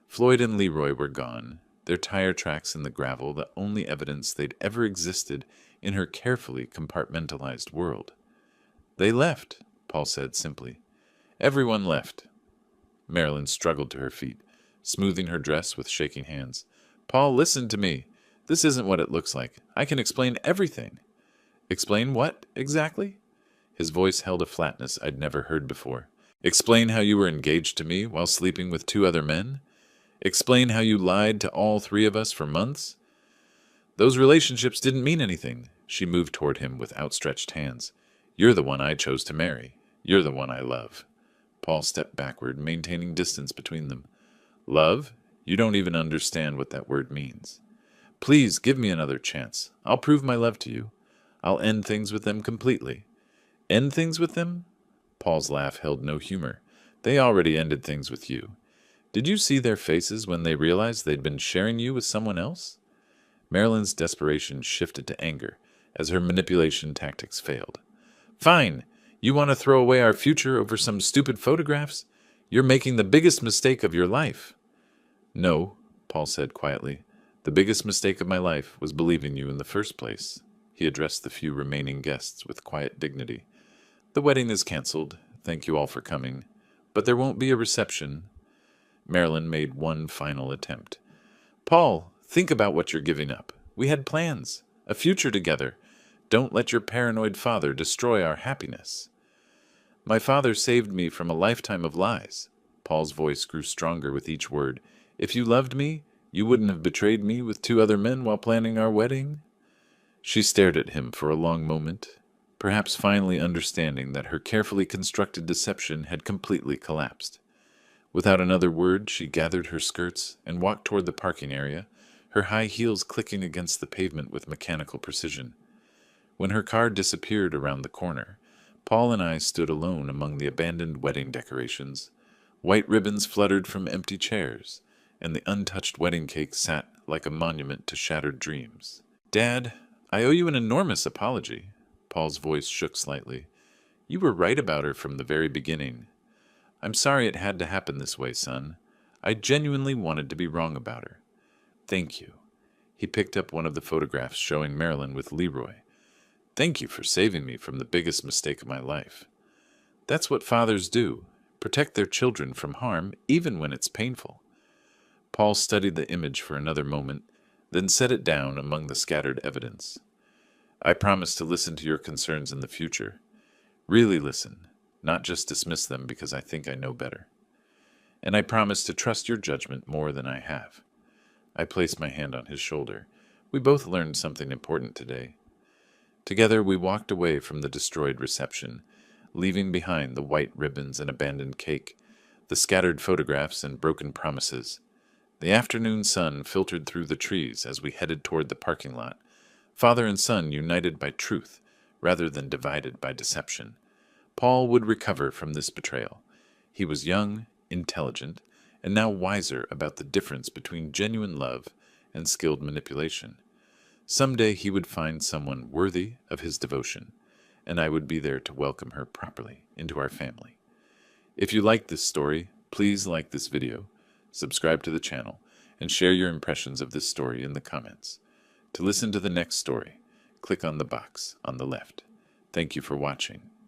Floyd and Leroy were gone, their tire tracks in the gravel the only evidence they'd ever existed in her carefully compartmentalized world. They left, Paul said simply. Everyone left. Marilyn struggled to her feet, smoothing her dress with shaking hands. Paul, listen to me. This isn't what it looks like. I can explain everything. Explain what, exactly? His voice held a flatness I'd never heard before. Explain how you were engaged to me while sleeping with 2 other men? Explain how you lied to all 3 of us for months? Those relationships didn't mean anything. She moved toward him with outstretched hands. You're the one I chose to marry. You're the one I love. Paul stepped backward, maintaining distance between them. Love? You don't even understand what that word means. Please give me another chance. I'll prove my love to you. I'll end things with them completely. End things with them? Paul's laugh held no humor. They already ended things with you. Did you see their faces when they realized they'd been sharing you with someone else? Marilyn's desperation shifted to anger as her manipulation tactics failed. Fine. You want to throw away our future over some stupid photographs? You're making the biggest mistake of your life. No, Paul said quietly. The biggest mistake of my life was believing you in the first place. He addressed the few remaining guests with quiet dignity. The wedding is canceled. Thank you all for coming. But there won't be a reception. Marilyn made one final attempt. Paul, think about what you're giving up. We had plans, a future together. Don't let your paranoid father destroy our happiness. My father saved me from a lifetime of lies. Paul's voice grew stronger with each word. If you loved me, you wouldn't have betrayed me with 2 other men while planning our wedding. She stared at him for a long moment, perhaps finally understanding that her carefully constructed deception had completely collapsed. Without another word, she gathered her skirts and walked toward the parking area, her high heels clicking against the pavement with mechanical precision. When her car disappeared around the corner, Paul and I stood alone among the abandoned wedding decorations. White ribbons fluttered from empty chairs, and the untouched wedding cake sat like a monument to shattered dreams. Dad, I owe you an enormous apology. Paul's voice shook slightly. You were right about her from the very beginning. I'm sorry it had to happen this way, son. I genuinely wanted to be wrong about her. Thank you. He picked up one of the photographs showing Marilyn with Leroy. Thank you for saving me from the biggest mistake of my life. That's what fathers do, protect their children from harm, even when it's painful. Paul studied the image for another moment, then set it down among the scattered evidence. I promise to listen to your concerns in the future. Really listen, not just dismiss them because I think I know better. And I promise to trust your judgment more than I have. I placed my hand on his shoulder. We both learned something important today. Together we walked away from the destroyed reception, leaving behind the white ribbons and abandoned cake, the scattered photographs and broken promises. The afternoon sun filtered through the trees as we headed toward the parking lot, father and son united by truth rather than divided by deception. Paul would recover from this betrayal. He was young, intelligent, and now wiser about the difference between genuine love and skilled manipulation. Someday he would find someone worthy of his devotion, and I would be there to welcome her properly into our family. If you like this story, please like this video, subscribe to the channel, and share your impressions of this story in the comments. To listen to the next story, click on the box on the left. Thank you for watching.